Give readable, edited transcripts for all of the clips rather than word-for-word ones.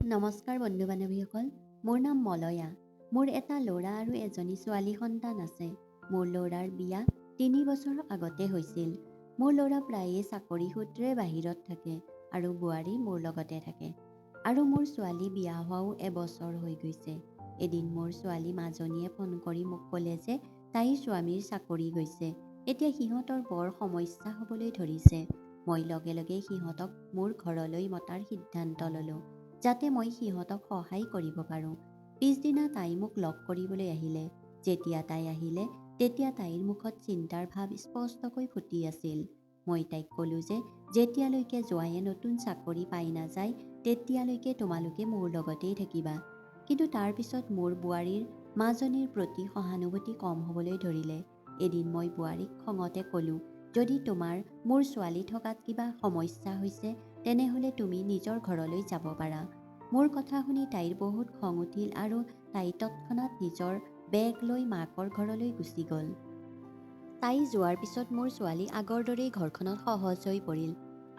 নমস্কাৰ বন্ধু বান্ধৱীসকল, মোৰ নাম মলয়া। মোৰ এটা ল'ৰা আৰু এজনী ছোৱালী সন্তান আছে। মোৰ ল'ৰাৰ বিয়া ৩ বছৰ আগতে হৈছিল। মোৰ ল'ৰা প্ৰায়ে চাকৰি সূত্ৰে বাহিৰত থাকে আৰু বোৱাৰী মোৰ লগতে থাকে। আৰু মোৰ ছোৱালী বিয়া হোৱাও এবছৰ হৈ গৈছে। এদিন মোৰ ছোৱালী মাজনীয়ে ফোন কৰি মোক ক'লে যে তাইৰ স্বামীৰ চাকৰি গৈছে। এতিয়া সিহঁতৰ বৰ সমস্যা হ'বলৈ ধৰিছে। মই লগে লগে সিহঁতক মোৰ ঘৰলৈ মতাৰ সিদ্ধান্ত ল'লোঁ, যাতে মই সিহঁতক সহায় কৰিব পাৰোঁ। পিছদিনা তাই মোক লগ কৰিবলৈ আহিলে। যেতিয়া তাই আহিলে, তেতিয়া তাইৰ মুখত চিন্তাৰ ভাৱ স্পষ্টকৈ ফুটি আছিল। মই তাইক ক'লোঁ যে যেতিয়ালৈকে জোৱায়ে নতুন চাকৰি পাই নাযায়, তেতিয়ালৈকে তোমালোকে মোৰ লগতেই থাকিবা। কিন্তু তাৰ পিছত মোৰ বোৱাৰীৰ মাজনীৰ প্ৰতি সহানুভূতি কম হ'বলৈ ধৰিলে। এদিন মই বোৱাৰীক খঙতে ক'লোঁ, যদি তোমাৰ মোৰ ছোৱালী থকাত কিবা সমস্যা হৈছে, তেনেহ'লে তুমি নিজৰ ঘৰলৈ যাব পাৰা। মোৰ কথা শুনি তাইৰ বহুত খং উঠিল আৰু তাই তৎক্ষণাত নিজৰ বেগ লৈ মাকৰ ঘৰলৈ গুচি গ'ল। তাই যোৱাৰ পিছত মোৰ ছোৱালী আগৰ দৰেই ঘৰখনত সহজ হৈ পৰিল।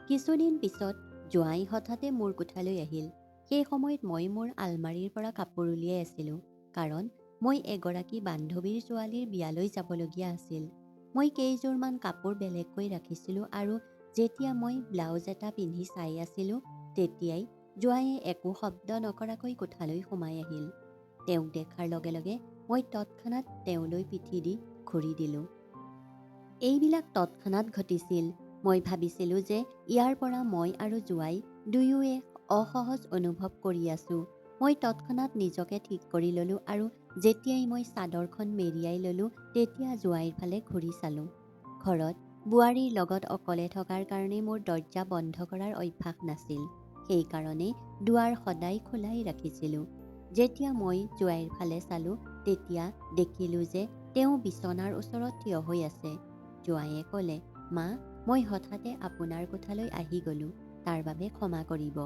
কিছুদিন পিছত জোৱাই হঠাতে মোৰ কোঠালৈ আহিল। সেই সময়ত মই মোৰ আলমাৰীৰ পৰা কাপোৰ উলিয়াই আছিলোঁ, কাৰণ মই এগৰাকী বান্ধৱীৰ ছোৱালীৰ বিয়ালৈ যাবলগীয়া আছিল। মই কেইযোৰমান কাপোৰ বেলেগকৈ ৰাখিছিলোঁ আৰু যেতিয়া মই ব্লাউজ এটা পিন্ধি চাই আছিলোঁ, তেতিয়াই জোৱায়ে একো শব্দ নকৰাকৈ কোঠালৈ সোমাই আহিল। তেওঁক দেখাৰ লগে লগে মই তৎক্ষণাত তেওঁলৈ পিঠি দি ঘূৰি দিলোঁ। এইবিলাক তৎক্ষণাত ঘটিছিল। মই ভাবিছিলোঁ যে ইয়াৰ পৰা মই আৰু জোৱাই দুয়োৱে অসহজ অনুভৱ কৰি আছোঁ। মই তৎক্ষণাত নিজকে ঠিক কৰি ল'লোঁ আৰু যেতিয়াই মই চাদৰখন মেৰিয়াই ল'লোঁ, তেতিয়া জোৱাইৰ ফালে ঘূৰি চালোঁ। ঘৰত বোৱাৰীৰ লগত অকলে থকাৰ কাৰণে মোৰ দৰজা বন্ধ কৰাৰ অভ্যাস নাছিল। সেইকাৰণে দুৱাৰ সদায় খোলাই ৰাখিছিলোঁ। যেতিয়া মই জোৱাইৰ ফালে চালোঁ, তেতিয়া দেখিলোঁ যে তেওঁ বিচনাৰ ওচৰত থিয় হৈ আছে। জোৱায়ে ক'লে, মা, মই হঠাতে আপোনাৰ কোঠালৈ আহি গ'লোঁ, তাৰ বাবে ক্ষমা কৰিব।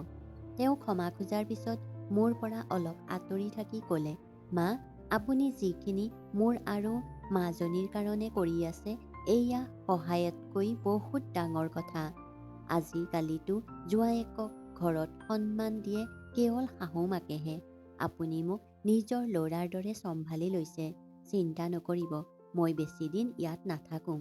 তেওঁ ক্ষমা খোজাৰ পিছত মোৰ পৰা অলপ আঁতৰি থাকি ক'লে, মা, আপুনি যিখিনি মোৰ আৰু মাজনীৰ কাৰণে কৰি আছে, এয়া সহায়তকৈ বহুত ডাঙৰ কথা। আজিকালিতো জোৱায়েকক ঘৰত সন্মান দিয়ে কেৱল শাহু মাকেহে। আপুনি মোক নিজৰ ল'ৰাৰ দৰে চম্ভালি লৈছে। চিন্তা নকৰিব, মই বেছি দিন ইয়াত নাথাকোঁ।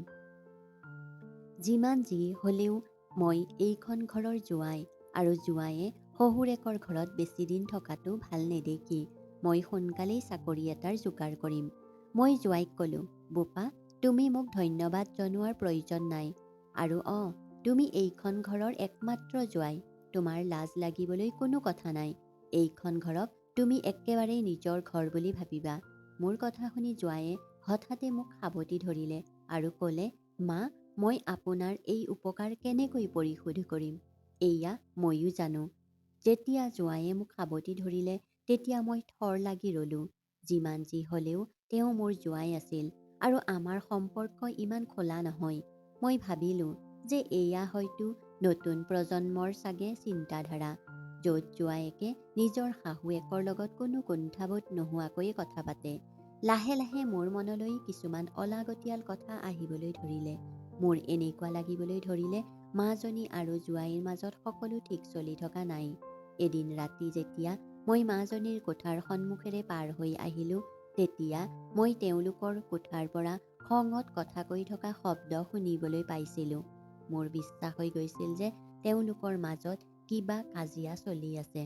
যিমান যি হ'লেও মই এইখন ঘৰৰ জোৱাই, আৰু জোৱায়ে শহুৰেকৰ ঘৰত বেছি দিন থকাটো ভাল নেদেখি মই সোনকালেই চাকৰি এটাৰ যোগাৰ কৰিম। মই জোৱাইক ক'লোঁ, বোপা, তুমি মোক ধন্যবাদ জনোৱাৰ প্ৰয়োজন নাই। আৰু তুমি এইখন ঘৰৰ একমাত্ৰ জোৱাই। তোমাৰ লাজ লাগিবলৈ কোনো কথা নাই। এইখন ঘৰক তুমি একেবাৰেই নিজৰ ঘৰ বুলি ভাবিবা। মোৰ কথা শুনি জোৱায়ে হঠাতে মোক সাবটি ধৰিলে আৰু ক'লে, মা, মই আপোনাৰ এই উপকাৰ কেনেকৈ পৰিশোধ কৰিম, এয়া ময়ো জানো। যেতিয়া জোৱায়ে মোক সাবটি ধৰিলে, তেতিয়া মই থৰ লাগি ৰ'লোঁ। যিমান যি হ'লেও তেওঁ মোৰ জোৱাই আছিল আৰু আমাৰ সম্পৰ্ক ইমান খোলা নহয়। মই ভাবিলোঁ যে এয়া হয়তো নতুন প্ৰজন্মৰ চাগে চিন্তাধাৰা, য'ত জোৱায়েকে নিজৰ শাহুৱেকৰ লগত কোনো কুণ্ঠাবোধ নোহোৱাকৈয়ে কথা পাতে। লাহে লাহে মোৰ মনলৈ কিছুমান অলাগতিয়াল কথা আহিবলৈ ধৰিলে। মোৰ এনেকুৱা লাগিবলৈ ধৰিলে মাজনী আৰু জোৱাইৰ মাজত সকলো ঠিক চলি থকা নাই। এদিন ৰাতি যেতিয়া মই মাজনীৰ কোঠাৰ সন্মুখেৰে পাৰ হৈ আহিলোঁ, তেতিয়া মই তেওঁলোকৰ কোঠাৰ পৰা খঙত কথা কৈ থকা শব্দ শুনিবলৈ পাইছিলোঁ। মোৰ বিশ্বাস হৈ গৈছিল যে তেওঁলোকৰ মাজত কিবা কাজিয়া চলি আছে।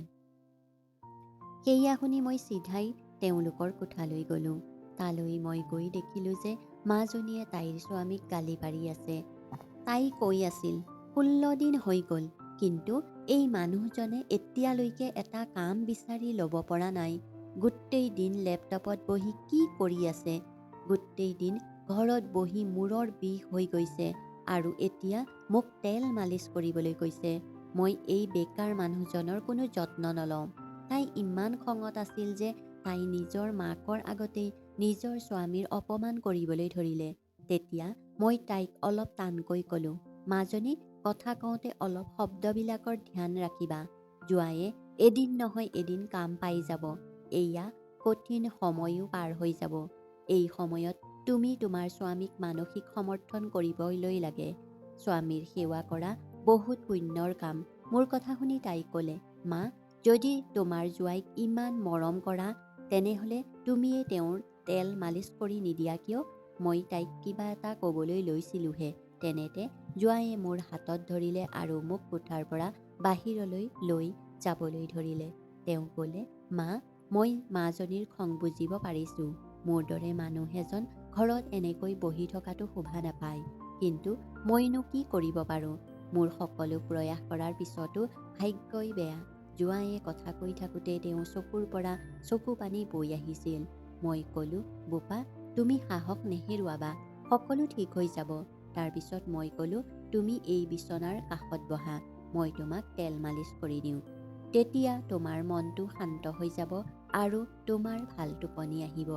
সেয়া শুনি মই চিধাই তেওঁলোকৰ কোঠালৈ গ'লোঁ। তালৈ মই গৈ দেখিলোঁ যে মাজনীয়ে তাইৰ স্বামীক গালি পাৰি আছে। তাই কৈ আছিল, 16 দিন হৈ গ'ল, কিন্তু এই মানুহজনে এতিয়ালৈকে এটা কাম বিচাৰি ল'ব পৰা নাই। গোটেই দিন লেপটপত বহি কি কৰি আছে? গোটেই দিন ঘৰত বহি মূৰৰ বিষ হৈ গৈছে আৰু এতিয়া মোক তেল মালিচ কৰিবলৈ কৈছে। মই এই বেকাৰ মানুহজনৰ কোনো যত্ন নলওঁ। তাই ইমান খঙত আছিল যে তাই নিজৰ মাকৰ আগতেই নিজৰ স্বামীৰ অপমান কৰিবলৈ ধৰিলে। তেতিয়া মই তাইক অলপ টানকৈ ক'লোঁ, মাজনী, কথা কওঁতে অলপ শব্দবিলাকৰ ধ্যান ৰাখিবা। জোৱায়ে এদিন নহয় এদিন কাম পাই যাব। এয়া কঠিন সময়ো পাৰ হৈ যাব। এই সময়ত তুমি তোমাৰ স্বামীক মানসিক সমৰ্থন কৰিবলৈ লাগে। স্বামীৰ সেৱা কৰা বহুত পুণ্যৰ কাম। মোৰ কথা শুনি তাই ক'লে, মা, যদি তোমাৰ জোৱাইক ইমান মৰম কৰা তেনেহ'লে তুমিয়ে তেওঁৰ তেল মালিচ কৰি নিদিয়া কিয়? মই তাইক কিবা এটা ক'বলৈ লৈছিলোঁহে। তেনেতে জোৱাইয়ে মোৰ হাতত ধৰিলে আৰু মোক কোঠাৰ পৰা বাহিৰলৈ লৈ যাবলৈ ধৰিলে। তেওঁ ক'লে, মা, মই মাজনীৰ খং বুজিব পাৰিছোঁ। মোৰ দৰে মানুহ এজন ঘৰত এনেকৈ বহি থকাটো শোভা নাপায়। কিন্তু মইনো কি কৰিব পাৰোঁ? মোৰ সকলো প্ৰয়াস কৰাৰ পিছতো ভাগ্যই বেয়া। জোৱাইয়ে কথা কৈ থাকোঁতে তেওঁ চকুৰ পৰা চকু পানী বৈ আহিছিল। মই ক'লোঁ, বোপা, তুমি সাহস নেহেৰুৱাবা, সকলো ঠিক হৈ যাব। তাৰপিছত মই ক'লোঁ, তুমি এই বিচনাৰ কাষত বহা, মই তোমাক তেল মালিচ কৰি দিওঁ। তেতিয়া তোমাৰ মনটো শান্ত হৈ যাব আৰু তোমাৰ ভাল টোপনি আহিব।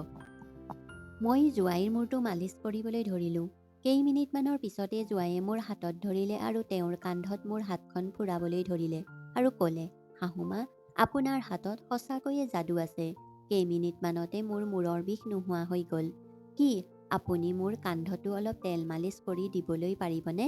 মই জোৱাইৰ মূৰটো মালিচ কৰিবলৈ ধৰিলোঁ। কেইমিনিটমানৰ পিছতে জোৱাইয়ে মোৰ হাতত ধৰিলে আৰু তেওঁৰ কান্ধত মোৰ হাতখন ফুৰাবলৈ ধৰিলে আৰু ক'লে, শাহুমা, আপোনাৰ হাতত সঁচাকৈয়ে যাদু আছে। কেইমিনিটমানতে মোৰ মূৰৰ বিষ নোহোৱা হৈ গ'ল। কি আপুনি মোৰ কান্ধতো অলপ তেল মালিচ কৰি দিবলৈ পাৰিবনে?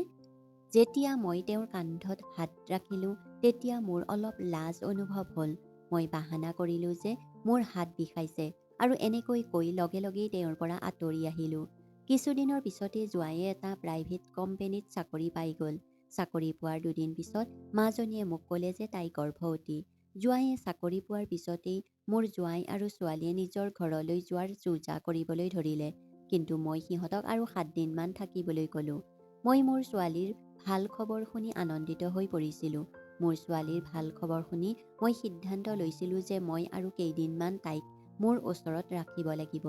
যেতিয়া মই তেওঁৰ কান্ধত হাত ৰাখিলোঁ তেতিয়া মোৰ অলপ লাজ অনুভৱ হ'ল। মই বাহানা কৰিলোঁ যে মোৰ হাত বিষাইছে আৰু এনেকৈ কৈ লগে লগেই তেওঁৰ পৰা আঁতৰি আহিলোঁ। কিছুদিনৰ পিছতে জোৱাইয়ে এটা প্ৰাইভেট কোম্পানীত চাকৰি পাই গ'ল। চাকৰি পোৱাৰ দুদিন পিছত মাজনীয়ে মোক ক'লে যে তাই গৰ্ভৱতী। জোৱাইয়ে চাকৰি পোৱাৰ পিছতেই মোৰ জোৱাই আৰু ছোৱালীয়ে নিজৰ ঘৰলৈ যোৱাৰ যো-জা কৰিবলৈ ধৰিলে। কিন্তু মই সিহঁতক আৰু 7 দিনমান থাকিবলৈ ক'লোঁ। মই মোৰ ছোৱালীৰ ভাল খবৰ শুনি আনন্দিত হৈ পৰিছিলোঁ। মোৰ ছোৱালীৰ ভাল খবৰ শুনি মই সিদ্ধান্ত লৈছিলোঁ যে মই আৰু কেইদিনমান তাইক মোৰ ওচৰত ৰাখিব লাগিব।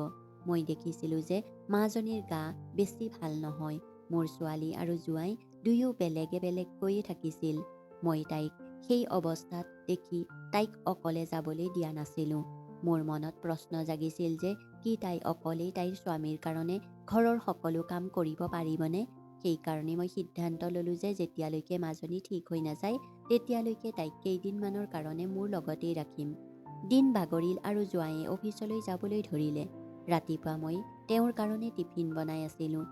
মই দেখিছিলোঁ যে মাজনীৰ গা বেছি ভাল নহয়। মোৰ ছোৱালী আৰু জোৱাই দুয়ো বেলেগে বেলেগকৈয়ে থাকিছিল। মই তাইক সেই অৱস্থাত দেখি তাইক অকলে যাবলৈ দিয়া নাছিলোঁ। মোৰ মনত প্ৰশ্ন জাগিছিল যে কি তাই অকলেই তাইৰ স্বামীৰ কাৰণে ঘৰৰ সকলো কাম কৰিব পাৰিবনে? সেইকাৰণে মই সিদ্ধান্ত ল'লোঁ যে যেতিয়ালৈকে মাজনী ঠিক হৈ নাযায় তেতিয়ালৈকে তাইক কেইদিনমানৰ কাৰণে মোৰ লগতেই ৰাখিম। দিন বাগৰিল আৰু জোৱাইয়ে অফিচলৈ যাবলৈ ধৰিলে। ৰাতিপুৱা মই তেওঁৰ কাৰণে টিফিন বনাই আছিলোঁ।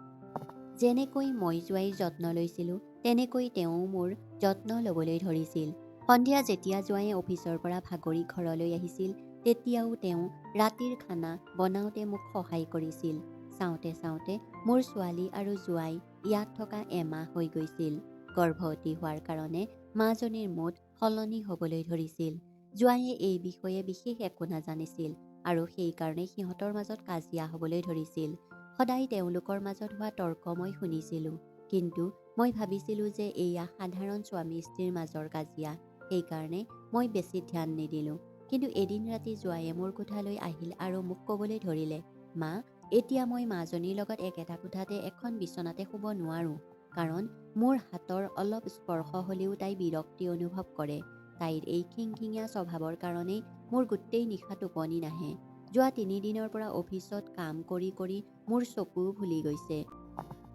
যেনেকৈ মই জোৱাইৰ যত্ন লৈছিলোঁ তেনেকৈ তেওঁ মোৰ যত্ন ল'বলৈ ধৰিছিল। সন্ধিয়া যেতিয়া জোৱাইয়ে অফিচৰ পৰা ভাগৰি ঘৰলৈ আহিছিল তেতিয়াও তেওঁ ৰাতিৰ খানা বনাওঁতে মোক সহায় কৰিছিল। চাওঁতে চাওঁতে মোৰ ছোৱালী আৰু জোৱাই ইয়াত থকা এমাহ হৈ গৈছিল। গৰ্ভৱতী হোৱাৰ কাৰণে মাজনীৰ মুড সলনি হ'বলৈ ধৰিছিল। জোৱাইয়ে এই বিষয়ে বিশেষ একো নাজানিছিল আৰু সেইকাৰণে সিহঁতৰ মাজত কাজিয়া হ'বলৈ ধৰিছিল। সদায় তেওঁলোকৰ মাজত হোৱা তৰ্ক মই শুনিছিলোঁ। কিন্তু মই ভাবিছিলোঁ যে এয়া সাধাৰণ স্বামী স্ত্ৰীৰ মাজৰ কাজিয়া। সেইকাৰণে মই বেছি ধ্যান নিদিলোঁ। কিন্তু এদিন ৰাতি জোৱাইয়ে মোৰ কোঠালৈ আহিল আৰু মোক ক'বলৈ ধৰিলে, মা, এতিয়া মই মাজনীৰ লগত একেটা কোঠাতে এখন বিচনাতে শুব নোৱাৰোঁ। কাৰণ মোৰ হাতৰ অলপ স্পৰ্শ হ'লেও তাই বিৰক্তি অনুভৱ কৰে। তাইৰ এই খিংখিঙীয়া স্বভাৱৰ কাৰণেই মোৰ গোটেই নিশা টোপনি নাহে। যোৱা 3 দিনৰ পৰা অফিচত কাম কৰি কৰি মোৰ চকুও ফুলি গৈছে।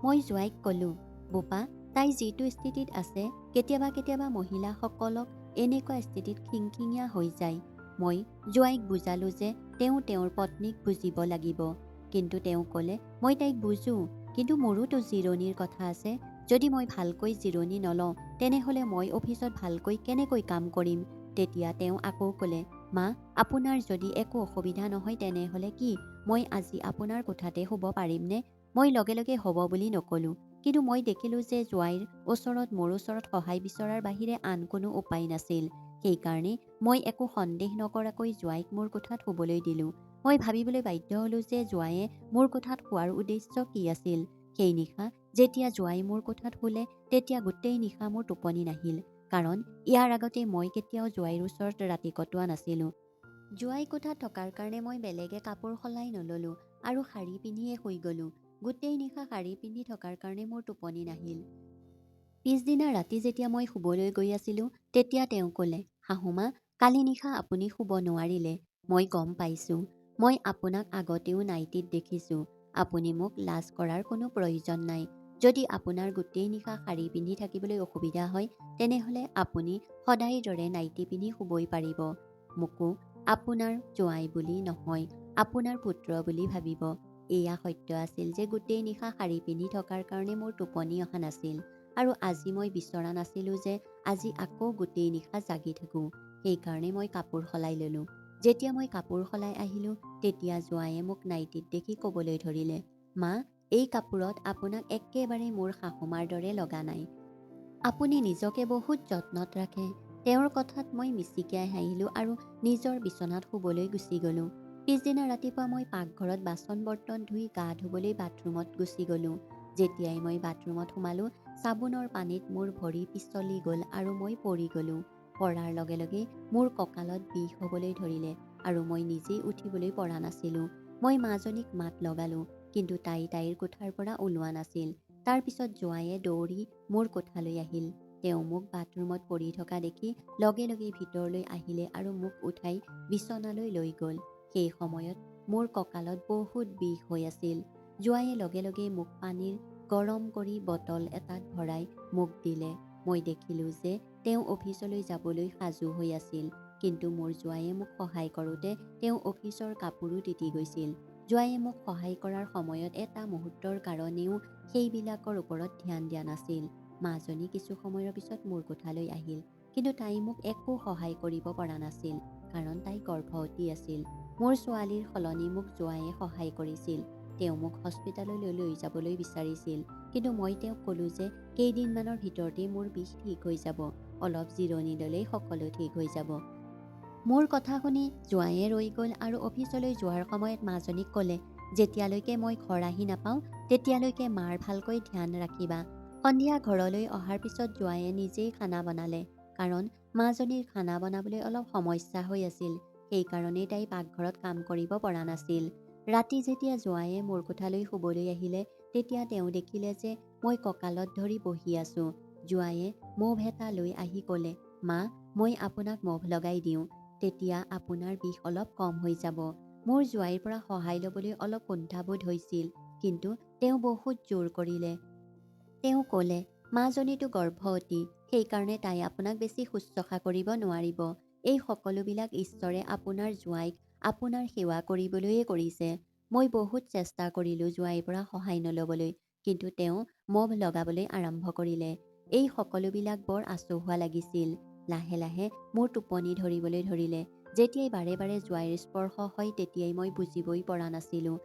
মই জোৱাইক ক'লোঁ, বোপা, তাই যিটো স্থিতিত আছে কেতিয়াবা কেতিয়াবা মহিলাসকলক এনেকুৱা স্থিতিত খিংখিঙীয়া হৈ যায়। মই জোৱাইক বুজালোঁ যে তেওঁ তেওঁৰ পত্নীক বুজিব লাগিব। কিন্তু তেওঁ ক'লে, মই তাইক বুজোঁ, কিন্তু মোৰোতো জিৰণিৰ কথা আছে। যদি মই ভালকৈ জিৰণি নলওঁ তেনেহ'লে মই অফিচত ভালকৈ কেনেকৈ কাম কৰিম? তেতিয়া তেওঁ আকৌ ক'লে, মা, আপোনাৰ যদি একো অসুবিধা নহয় তেনেহ'লে কি মই আজি আপোনাৰ কোঠাতে শুব পাৰিমনে? মই লগে লগে হ'ব বুলি নক'লোঁ। কিন্তু মই দেখিলোঁ যে জোৱাইৰ ওচৰত মোৰ ওচৰত সহায় বিচৰাৰ বাহিৰে আন কোনো উপায় নাছিল। সেইকাৰণে মই একো সন্দেহ নকৰাকৈ জোৱাইক মোৰ কোঠাত শুবলৈ দিলোঁ। মই ভাবিবলৈ বাধ্য হ'লোঁ যে জোৱাইয়ে মোৰ কোঠাত শোৱাৰ উদ্দেশ্য কি আছিল। সেই নিশা যেতিয়া জোৱাই মোৰ কোঠাত শুলে তেতিয়া গোটেই নিশা মোৰ টোপনি নাহিল। কাৰণ ইয়াৰ আগতে মই কেতিয়াও জোৱাইৰ ওচৰত ৰাতি কটোৱা নাছিলোঁ। জোৱাই কোঠাত থকাৰ কাৰণে মই বেলেগে কাপোৰ সলাই নল'লোঁ আৰু শাৰী পিন্ধিয়ে শুই গ'লোঁ। গোটেই নিশা শাৰী পিন্ধি থকাৰ কাৰণে মোৰ টোপনি নাহিল। পিছদিনা ৰাতি যেতিয়া মই শুবলৈ গৈ আছিলোঁ তেতিয়া তেওঁ ক'লে, শাহুমা, কালি নিশা আপুনি শুব নোৱাৰিলে। মই গম পাইছোঁ। মই আপোনাক আগতেও নাইটিত দেখিছোঁ। আপুনি মোক লাজ কৰাৰ কোনো প্ৰয়োজন নাই। যদি আপোনাৰ গোটেই নিশা শাৰী পিন্ধি থাকিবলৈ অসুবিধা হয় তেনেহ'লে আপুনি সদায়ৰ দৰে নাইটি পিন্ধি শুবই পাৰিব। মোকো আপোনাৰ জোৱাই বুলি নহয়, আপোনাৰ পুত্ৰ বুলি ভাবিব। এয়া সত্য আছিল যে গোটেই নিশা শাৰী পিন্ধি থকাৰ কাৰণে মোৰ টোপনি অহা নাছিল আৰু আজি মই বিচৰা নাছিলোঁ যে আজি আকৌ গোটেই নিশা জাগি থাকোঁ। সেইকাৰণে মই কাপোৰ সলাই ল'লোঁ। যেতিয়া মই কাপোৰ সলাই আহিলোঁ তেতিয়া জোঁৱায়ে মোক নাইটিত দেখি ক'বলৈ ধৰিলে, মা, এই কাপোৰত আপোনাক একেবাৰে মোৰ শাহুমাৰ দৰে লগা নাই। আপুনি নিজকে বহুত যত্নত ৰাখে। তেওঁৰ কথাত মই মিচিকিয়াই হাঁহিলোঁ আৰু নিজৰ বিচনাত শুবলৈ গুচি গ'লোঁ। পিছদিনা ৰাতিপুৱা মই পাকঘৰত বাচন বৰ্তন ধুই গা ধুবলৈ বাথৰুমত গুচি গ'লোঁ। যেতিয়াই মই বাথৰুমত সোমালোঁ চাবোনৰ পানীত মোৰ ভৰি পিছলি গ'ল আৰু মই পৰি গ'লোঁ। পৰাৰ লগে লগে মোৰ কঁকালত বিষ হ'বলৈ ধৰিলে আৰু মই নিজেই উঠিবলৈ পৰা নাছিলোঁ। মই মাজনীক মাত লগালোঁ, কিন্তু তাইৰ কোঠাৰ পৰা ওলোৱা নাছিল। তাৰ পিছত জোঁৱায়ে দৌৰি মোৰ কোঠালৈ আহিল। তেওঁ মোক বাথৰুমত পৰি থকা দেখি লগে লগে ভিতৰলৈ আহিলে আৰু মোক উঠাই বিচনালৈ লৈ গ'ল। সেই সময়ত মোৰ কঁকালত বহুত বিষ হৈ আছিল। জোঁৱায়ে লগে লগে মোক পানীৰ গৰম কৰি বটল এটাত ভৰাই মোক দিলে। মই দেখিলোঁ যে তেওঁ অফিচলৈ যাবলৈ সাজু হৈ আছিল, কিন্তু মোৰ জোঁৱায়ে মোক সহায় কৰোঁতে তেওঁ অফিচৰ কাপোৰো তিতি গৈছিল। জোঁৱায়ে মোক সহায় কৰাৰ সময়ত এটা মুহূৰ্তৰ কাৰণেও সেইবিলাকৰ ওপৰত ধ্যান দিয়া নাছিল। মাজনী কিছু সময়ৰ পিছত মোৰ কোঠালৈ আহিল, কিন্তু তাই মোক একো সহায় কৰিব পৰা নাছিল, কাৰণ তাই গৰ্ভৱতী আছিল। মোৰ ছোৱালীৰ সলনি মোক জোঁৱায়ে সহায় কৰিছিল। তেওঁ মোক হস্পিতাললৈ লৈ যাবলৈ বিচাৰিছিল, কিন্তু মই তেওঁক ক'লোঁ যে কেইদিনমানৰ ভিতৰতেই মোৰ বিষ ঠিক হৈ যাব, অলপ জিৰণি ল'লেই সকলো ঠিক হৈ যাব। মোৰ কথা শুনি জোঁৱায়ে ৰৈ গ'ল আৰু অফিচলৈ যোৱাৰ সময়ত মাজনীক ক'লে, যেতিয়ালৈকে মই ঘৰ আহি নাপাওঁ তেতিয়ালৈকে মাৰ ভালকৈ ধ্যান ৰাখিবা। সন্ধিয়া ঘৰলৈ অহাৰ পিছত জোঁৱায়ে নিজেই খানা বনালে, কাৰণ মাজনীৰ খানা বনাবলৈ অলপ সমস্যা হৈ আছিল। সেইকাৰণেই তাই পাকঘৰত কাম কৰিব পৰা নাছিল। ৰাতি যেতিয়া জোঁৱায়ে মোৰ কোঠালৈ শুবলৈ আহিলে তেতিয়া তেওঁ দেখিলে যে মই কঁকালত ধৰি বহি আছোঁ। জোঁৱায়ে মভ এটা লৈ আহি ক'লে, মা, মই আপোনাক মভ লগাই দিওঁ, তেতিয়া আপোনাৰ বিষ অলপ কম হৈ যাব। মোৰ জোঁৱাইৰ পৰা সহায় ল'বলৈ অলপ কুণ্ঠাবোধ হৈছিল, কিন্তু তেওঁ বহুত জোৰ কৰিলে। তেওঁ ক'লে, মাজনীটো গৰ্ভৱতী, সেইকাৰণে তাই আপোনাক বেছি শুশ্ৰূষা কৰিব নোৱাৰিব। এই সকলোবিলাক ঈশ্বৰে আপোনাৰ জোঁৱাইক আপোনাৰ সেৱা কৰিবলৈয়ে কৰিছে। মই বহুত চেষ্টা কৰিলোঁ জোঁৱাইৰ পৰা সহায় নল'বলৈ, কিন্তু তেওঁ মভ লগাবলৈ আৰম্ভ কৰিলে। এই সকলোবিলাক বৰ আচহুৱা লাগিছিল। লাহে লাহে মোৰ টোপনি ধৰিবলৈ ধৰিলে। যেতিয়াই বাৰে বাৰে জোঁৱাইৰ স্পৰ্শ হয় তেতিয়াই মই বুজিবই পৰা নাছিলোঁ।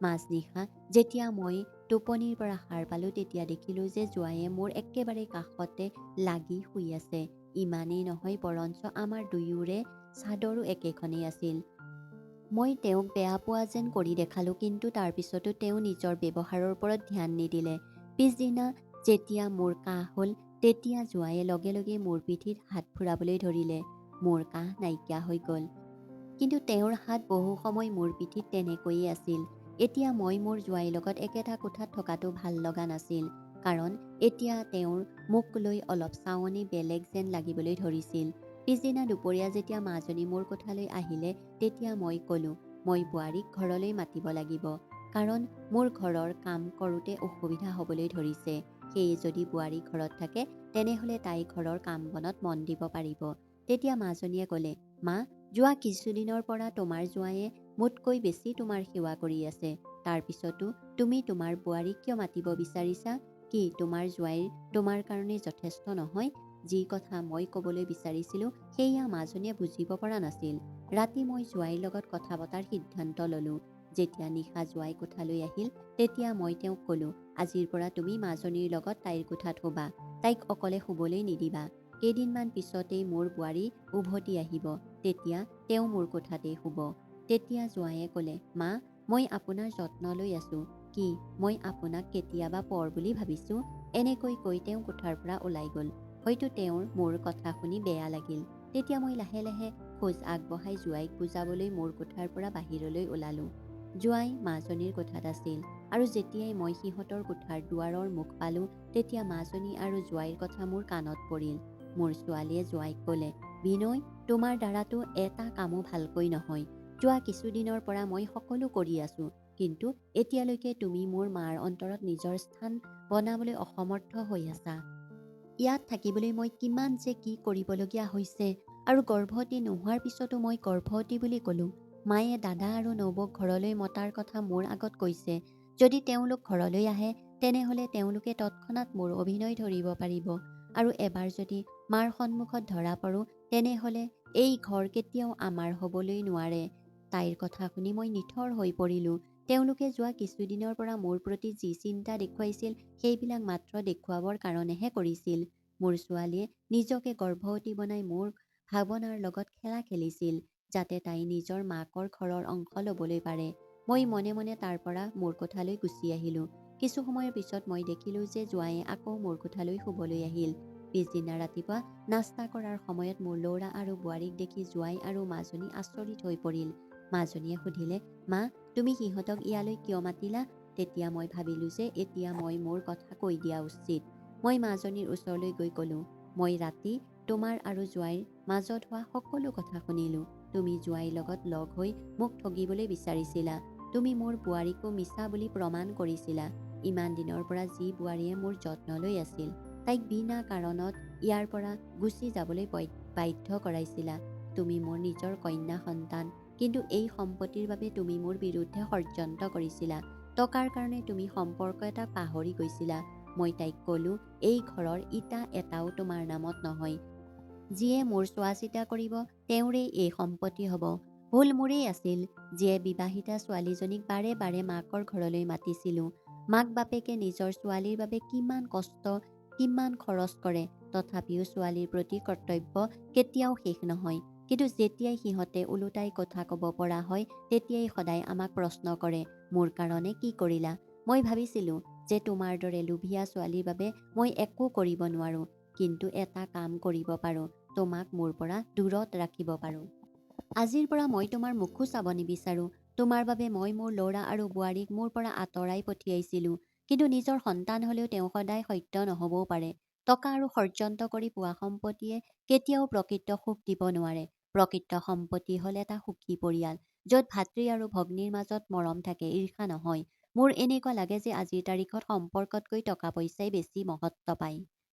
মাজনিশা যেতিয়া মই টোপনিৰ পৰা সাৰ পালোঁ তেতিয়া দেখিলোঁ যে জোঁৱায়ে মোৰ একেবাৰে কাষতে লাগি শুই আছে। ইমানেই নহয়, বৰঞ্চ আমাৰ দুয়োৰে চাদৰো একেখনেই আছিল। মই তেওঁক বেয়া পোৱা যেন কৰি দেখালোঁ, কিন্তু তাৰ পিছতো তেওঁ নিজৰ ব্যৱহাৰৰ ওপৰত ধ্যান নিদিলে। পিছদিনা যেতিয়া মোৰ কাহ হ'ল তেতিয়া জোঁৱায়ে লগে লগে মোৰ পিঠিত হাত ফুৰাবলৈ ধৰিলে। মোৰ কাহ নাইকিয়া হৈ গ'ল, কিন্তু তেওঁৰ হাত বহু সময় মোৰ পিঠিত তেনেকৈয়ে আছিল। এতিয়া মই মোৰ জোঁৱাইৰ লগত একেটা কোঠাত থকাটো ভাল লগা নাছিল, কাৰণ এতিয়া তেওঁৰ মোক লৈ অলপ চাৱনি বেলেগ যেন লাগিবলৈ ধৰিছিল। পিছদিনা দুপৰীয়া যেতিয়া মাজনী মোৰ কোঠালৈ আহিলে তেতিয়া মই ক'লোঁ, মই বোৱাৰীক ঘৰলৈ মাতিব লাগিব, কাৰণ মোৰ ঘৰৰ কাম কৰোঁতে অসুবিধা হ'বলৈ ধৰিছে। সেয়ে যদি বোৱাৰী ঘৰত থাকে তেনেহ'লে তাই ঘৰৰ কাম বনত মন দিব পাৰিব। তেতিয়া মাজনীয়ে ক'লে, মা, যোৱা কিছুদিনৰ পৰা তোমাৰ জোঁৱায়ে মোতকৈ বেছি তোমাৰ সেৱা কৰি আছে। তাৰ পিছতো তুমি তোমাৰ বোৱাৰীক কিয় মাতিব বিচাৰিছা? কি তোমাৰ জোঁৱাইৰ তোমাৰ কাৰণে যথেষ্ট নহয়? যি কথা মই ক'বলৈ বিচাৰিছিলোঁ সেয়া মাজনীয়ে বুজিব পৰা নাছিল। ৰাতি মই জোঁৱাইৰ লগত কথা পতাৰ সিদ্ধান্ত ল'লোঁ। যেতিয়া নিশা জোঁৱাই কোঠালৈ আহিল তেতিয়া মই তেওঁক ক'লোঁ, আজিৰ পৰা তুমি মাজনীৰ লগত তাইৰ কোঠাত শুবা, তাইক অকলে শুবলৈ নিদিবা। কেইদিনমান পিছতেই মোৰ বোৱাৰী উভতি আহিব, তেতিয়া তেওঁ মোৰ কোঠাতেই শুব। তেতিয়া জোঁৱায়ে ক'লে, মা, মই আপোনাৰ যত্ন লৈ আছোঁ। কি মই আপোনাক কেতিয়াবা পৰ বুলি ভাবিছোঁ? এনেকৈ কৈ তেওঁ কোঠাৰ পৰা ওলাই গ'ল। হয়তো তেওঁৰ মোৰ কথা শুনি বেয়া লাগিল। তেতিয়া মই লাহে লাহে খোজ আগবঢ়াই জোঁৱাইক বুজাবলৈ মোৰ কোঠাৰ পৰা বাহিৰলৈ ওলালোঁ। জোঁৱাই মাজনীৰ কোঠাত আছিল, আৰু যেতিয়াই মই সিহঁতৰ কোঠাৰ দুৱাৰৰ মুখ পালোঁ তেতিয়া মাজনী আৰু জোঁৱাইৰ কথা মোৰ কাণত পৰিল। মোৰ ছোৱালীয়ে জোঁৱাইক ক'লে, বিনয়, তোমাৰ দ্বাৰাতো এটা কামো ভালকৈ নহয়। যোৱা কিছুদিনৰ পৰা মই সকলো কৰি আছোঁ, কিন্তু এতিয়ালৈকে তুমি মোৰ মাৰ অন্তৰত নিজৰ স্থান বনাবলৈ অসমৰ্থ হৈ আছা। ইয়াত থাকিবলৈ মই কিমান যে কি কৰিবলগীয়া হৈছে, আৰু গৰ্ভৱতী নোহোৱাৰ পিছতো মই গৰ্ভৱতী বুলি ক'লোঁ। মায়ে দাদা আৰু নবৌক ঘৰলৈ মতাৰ কথা মোৰ আগত কৈছে। যদি তেওঁলোক ঘৰলৈ আহে তেনেহ'লে তেওঁলোকে তৎক্ষণাত মোৰ অভিনয় ধৰিব পাৰিব, আৰু এবাৰ যদি মাৰ সন্মুখত ধৰা পৰোঁ তেনেহ'লে এই ঘৰ কেতিয়াও আমাৰ হ'বলৈ নোৱাৰে। তাইৰ কথা শুনি মই নিথৰ হৈ পৰিলোঁ। তেওঁলোকে যোৱা কিছুদিনৰ পৰা মোৰ প্ৰতি যি চিন্তা দেখুৱাইছিল সেইবিলাক মাত্ৰ দেখুৱাবৰ কাৰণেহে কৰিছিল। মোৰ ছোৱালীয়ে নিজকে গৰ্ভৱতী বনাই মোৰ ভাৱনাৰ লগত খেলা খেলিছিল, যাতে তাই নিজৰ মাকৰ ঘৰৰ অংশ ল'বলৈ পাৰে। মই মনে মনে তাৰ পৰা মোৰ কোঠালৈ গুচি আহিলোঁ। কিছু সময়ৰ পিছত মই দেখিলোঁ যে জোঁৱায়ে আকৌ মোৰ কোঠালৈ শুবলৈ আহিল। পিছদিনা ৰাতিপুৱা নাস্তা কৰাৰ সময়ত মোৰ ল'ৰা আৰু বোৱাৰীক দেখি জোঁৱাই আৰু মাজনী আচৰিত হৈ পৰিল। মাজনীয়ে সুধিলে, মা, তুমি সিহঁতক ইয়ালৈ কিয় মাতিলা? তেতিয়া মই ভাবিলোঁ যে এতিয়া মই মোৰ কথা কৈ দিয়া উচিত। মই মাজনীৰ ওচৰলৈ গৈ ক'লোঁ, মই ৰাতি তোমাৰ আৰু জোঁৱাইৰ মাজত হোৱা সকলো কথা শুনিলোঁ। তুমি জোঁৱাইৰ লগত লগ হৈ মোক ঠগিবলৈ বিচাৰিছিলা। তুমি মোৰ বোৱাৰীকো মিছা বুলি প্ৰমাণ কৰিছিলা। ইমান দিনৰ পৰা যি বোৱাৰীয়ে মোৰ যত্ন লৈ আছিল, তাইক বিনা কাৰণত ইয়াৰ পৰা গুচি যাবলৈ বাধ্য কৰাইছিলা। তুমি মোৰ নিজৰ কন্যা সন্তান, কিন্তু এই সম্পত্তিৰ বাবে তুমি মোৰ বিৰুদ্ধে ষড়যন্ত্ৰ কৰিছিলা। টকাৰ কাৰণে তুমি সম্পৰ্ক এটা পাহৰি গৈছিলা। মই তাইক ক'লোঁ, এই ঘৰৰ ইটা এটাও তোমাৰ নামত নহয়। যিয়ে মোৰ চোৱা চিতা কৰিব তেওঁৰে এই সম্পত্তি হ'ব। ভুল মোৰেই আছিল, যিয়ে বিবাহিতা ছোৱালীজনীক বাৰে বাৰে মাকৰ ঘৰলৈ মাতিছিলোঁ। মাক বাপেকে নিজৰ ছোৱালীৰ বাবে কিমান কষ্ট, কিমান খৰচ কৰে, তথাপিও ছোৱালীৰ প্ৰতি কৰ্তব্য কেতিয়াও শেষ নহয়। কিন্তু যেতিয়াই সিহঁতে ওলোটাই কথা ক'ব পৰা হয়, তেতিয়াই সদায় আমাক প্ৰশ্ন কৰে, মোৰ কাৰণে কি কৰিলা? মই ভাবিছিলোঁ যে তোমাৰ দৰে লোভীয়া ছোৱালীৰ বাবে মই একো কৰিব নোৱাৰোঁ, কিন্তু এটা কাম কৰিব পাৰোঁ, তোমাক মোৰ পৰা দূৰত ৰাখিব পাৰোঁ। আজিৰ পৰা মই তোমাৰ মুখো চাব নিবিচাৰোঁ। তোমাৰ বাবে মই মোৰ ল'ৰা আৰু বোৱাৰীক মোৰ পৰা আঁতৰাই পঠিয়াইছিলোঁ, কিন্তু নিজৰ সন্তান হ'লেও তেওঁ সদায় সত্য নহ'বও পাৰে। টকা আৰু ষড়যন্ত্ৰ কৰি পোৱা সম্পত্তিয়ে কেতিয়াও প্ৰকৃত সুখ দিব নোৱাৰে। প্ৰকৃত সম্পত্তি হ'ল এটা সুখী পৰিয়াল, য'ত ভাতৃ আৰু ভগ্নীৰ মাজত মৰম থাকে, ঈৰ্ষা নহয়। মোৰ এনেকুৱা লাগে যে আজিৰ তাৰিখত সম্পৰ্কতকৈ টকা পইচাই বেছি মহত্ব পায়।